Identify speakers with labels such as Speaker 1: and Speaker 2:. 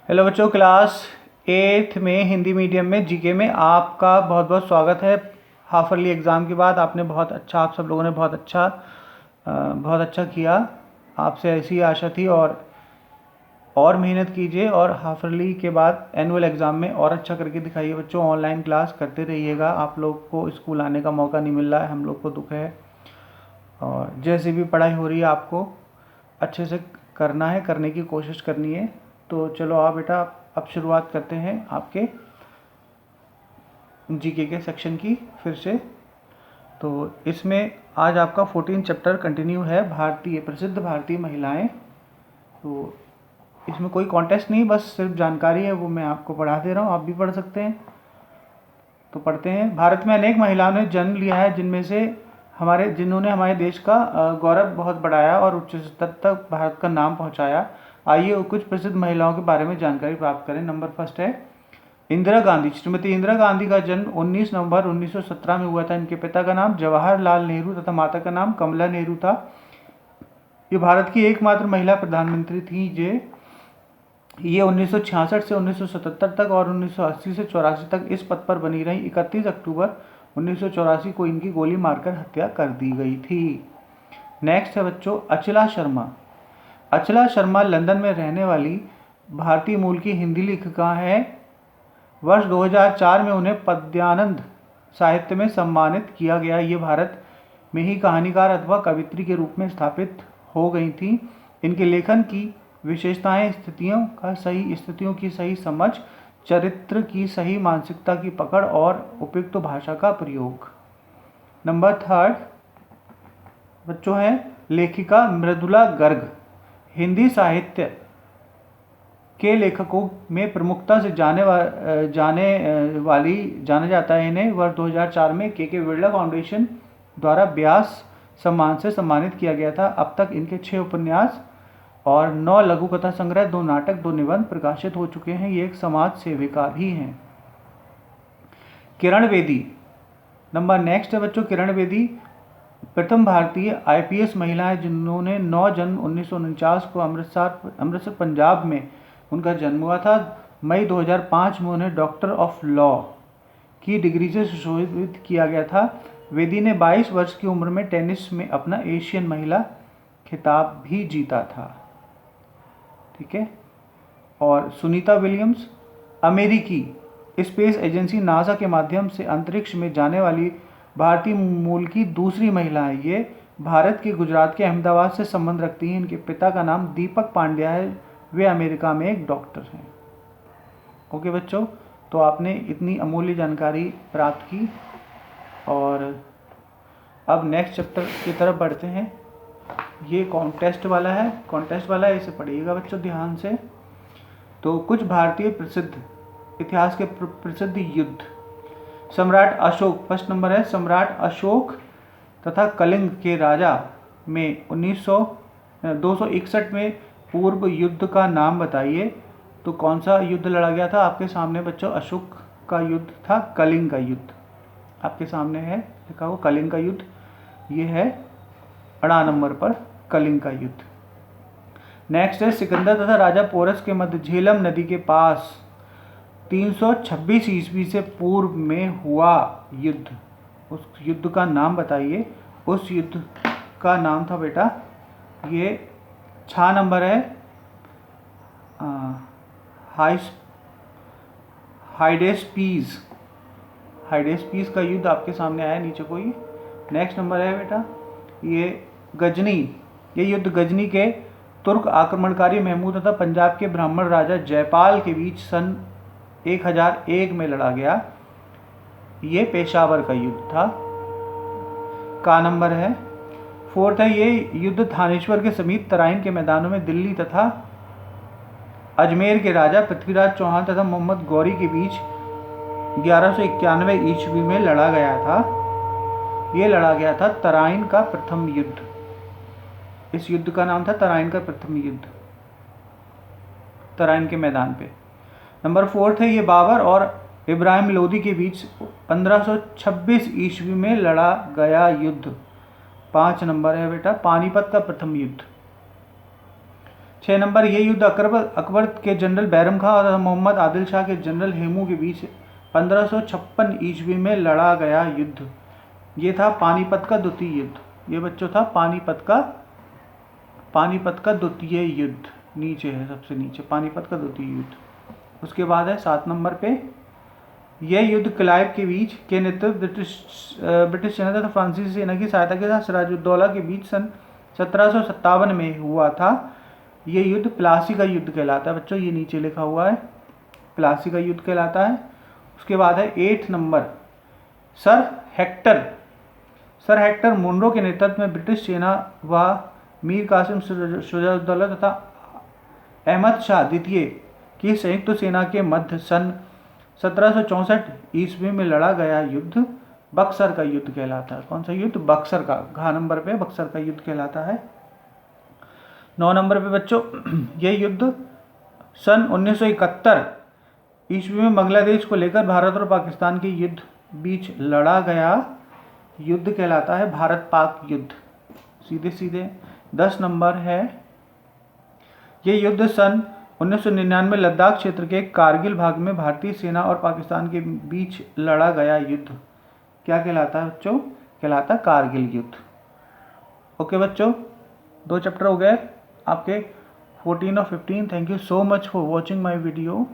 Speaker 1: Hello बच्चों, class 8th में Hindi medium में जीके में आपका बहुत बहुत स्वागत है। हाफ ईयरली एग्ज़ाम के बाद आपने आप सब लोगों ने बहुत अच्छा किया। आपसे ऐसी आशा थी और मेहनत कीजिए और हाफ ईयरली के बाद एनुअल एग्ज़ाम में और अच्छा करके दिखाइए बच्चों। ऑनलाइन क्लास करते रहिएगा, आप लोग को स्कूल आने का मौका नहीं मिल रहा है, हम लोग को दुख है। और जैसे भी पढ़ाई हो रही है आपको अच्छे से करना है, करने की कोशिश करनी है। तो चलो आप बेटा अब शुरुआत करते हैं आपके जीके के सेक्शन की फिर से। तो इसमें आज आपका 14 चैप्टर कंटिन्यू है, प्रसिद्ध भारतीय महिलाएं। तो इसमें कोई कॉन्टेस्ट नहीं, बस सिर्फ जानकारी है, वो मैं आपको पढ़ा दे रहा हूँ, आप भी पढ़ सकते हैं। तो पढ़ते हैं। भारत में अनेक महिलाओं ने जन्म लिया है, जिन्होंने हमारे देश का गौरव बहुत बढ़ाया और उच्च स्तर तक भारत का नाम पहुंचाया। आइए कुछ प्रसिद्ध महिलाओं के बारे में जानकारी प्राप्त करें। नंबर फर्स्ट है इंदिरा गांधी। श्रीमती इंदिरा गांधी का जन्म 19 नवंबर 1917 में हुआ था। इनके पिता का नाम जवाहरलाल नेहरू तथा माता का नाम कमला नेहरू था। ये भारत की एकमात्र महिला प्रधानमंत्री थी। ये 1966 से 1977 तक और 1980 से 84 तक इस पद पर बनी रही। 31 अक्टूबर 1984 को इनकी गोली मारकर हत्या कर दी गई थी। नेक्स्ट है बच्चों अचला शर्मा। अचला शर्मा लंदन में रहने वाली भारतीय मूल की हिंदी लेखिका है। वर्ष 2004 में उन्हें पद्यानंद साहित्य में सम्मानित किया गया। ये भारत में ही कहानीकार अथवा कवित्री के रूप में स्थापित हो गई थी। इनके लेखन की विशेषताएं स्थितियों की सही समझ, चरित्र की सही मानसिकता की पकड़ और उपयुक्त भाषा का प्रयोग। नंबर थर्ड बच्चों है लेखिका मृदुला गर्ग। हिंदी साहित्य के लेखकों में प्रमुखता से जाना जाता है। इन्हें वर्ष 2004 में के बिरला फाउंडेशन द्वारा व्यास सम्मान से सम्मानित किया गया था। अब तक इनके 6 उपन्यास और 9 लघु कथा संग्रह, 2 नाटक, 2 निबंध प्रकाशित हो चुके हैं। ये एक समाज सेविका भी हैं। किरण बेदी। नंबर नेक्स्ट है बच्चों किरण बेदी प्रथम भारतीय आईपीएस महिला है, जिन्होंने 9 जनवरी 1949 को अमृतसर पंजाब में उनका जन्म हुआ था। मई 2005 में उन्हें डॉक्टर ऑफ लॉ की डिग्री से सुशोभित किया गया था। बेदी ने 22 वर्ष की उम्र में टेनिस में अपना एशियन महिला खिताब भी जीता था। ठीक है। और सुनीता विलियम्स अमेरिकी स्पेस एजेंसी नासा के माध्यम से अंतरिक्ष में जाने वाली भारतीय मूल की दूसरी महिला है। ये भारत के गुजरात के अहमदाबाद से संबंध रखती हैं। इनके पिता का नाम दीपक पांड्या है, वे अमेरिका में एक डॉक्टर हैं। ओके बच्चों, तो आपने इतनी अमूल्य जानकारी प्राप्त की और अब नेक्स्ट चैप्टर की तरफ बढ़ते हैं। ये कॉन्टेस्ट वाला है, इसे पढ़िएगा बच्चों ध्यान से। तो कुछ भारतीय इतिहास के प्रसिद्ध युद्ध। सम्राट अशोक, फर्स्ट नंबर है सम्राट अशोक तथा कलिंग के राजा में 261 में पूर्व युद्ध का नाम बताइए। तो कौन सा युद्ध लड़ा गया था आपके सामने बच्चों? अशोक का युद्ध था कलिंग का युद्ध। आपके सामने है लिखा हुआ कलिंग का युद्ध। ये है 8 नंबर पर कलिंग का युद्ध। नेक्स्ट है सिकंदर तथा राजा पोरस के मध्य झेलम नदी के पास 326 ईस्वी से पूर्व में हुआ युद्ध। उस युद्ध का नाम बताइए। उस युद्ध का नाम था बेटा, ये 6 नंबर है हाइडेस्पीस का युद्ध आपके सामने आया नीचे कोई। नेक्स्ट नंबर है बेटा ये गजनी। ये युद्ध गजनी के तुर्क आक्रमणकारी महमूद तथा पंजाब के ब्राह्मण राजा जयपाल के बीच सन 1001 में लड़ा गया। ये पेशावर का युद्ध था। का नंबर है 4th है ये युद्ध थानेश्वर के समीप तराइन के मैदानों में दिल्ली तथा अजमेर के राजा पृथ्वीराज चौहान तथा मोहम्मद गौरी के बीच 1191 ईस्वी में लड़ा गया था। ये लड़ा गया था तराइन का प्रथम युद्ध। इस युद्ध का नाम था तराइन का प्रथम युद्ध, तराइन के मैदान पे। नंबर 4th है ये बाबर और इब्राहिम लोदी के बीच 1526 ईस्वी में लड़ा गया युद्ध। 5 नंबर है बेटा पानीपत का प्रथम युद्ध। 6 नंबर, ये युद्ध अकबर के जनरल बैरम खां और मोहम्मद आदिल शाह के जनरल हेमू के बीच 1556 ईस्वी में लड़ा गया युद्ध। ये था पानीपत का द्वितीय युद्ध। ये बच्चों था पानीपत का द्वितीय युद्ध। नीचे है, सबसे नीचे पानीपत का द्वितीय युद्ध। उसके बाद है 7 नंबर पे, यह युद्ध क्लाइव के बीच के नेतृत्व ब्रिटिश सेना तथा फ्रांसीसी सेना की सहायता के साथ सिराजुद्दौला के बीच सन 1757 में हुआ था। यह युद्ध प्लासी का युद्ध कहलाता है बच्चों। ये नीचे लिखा हुआ है, प्लासी का युद्ध कहलाता है। उसके बाद है 8 नंबर, सर हेक्टर मुनरो के नेतृत्व में ब्रिटिश सेना व मीर कासिम सिराजुद्दौला तथा अहमद शाह द्वितीय की संयुक्त सेना के मध्य सन 1764 ईस्वी में लड़ा गया युद्ध बक्सर का युद्ध कहलाता है। कौन सा युद्ध? बक्सर का। घ नंबर पे बक्सर का युद्ध कहलाता है। 9 नंबर पे बच्चों, यह युद्ध सन 1971 ईस्वी में बांग्लादेश को लेकर भारत और पाकिस्तान के युद्ध बीच लड़ा गया युद्ध कहलाता है भारत पाक युद्ध। सीधे सीधे 10 नंबर है, यह युद्ध सन 1999 लद्दाख क्षेत्र के कारगिल भाग में भारतीय सेना और पाकिस्तान के बीच लड़ा गया युद्ध क्या कहलाता है बच्चों? कहलाता है कारगिल युद्ध। ओके बच्चों, 2 चैप्टर हो गए आपके 14 और 15। Thank you so much for watching my video.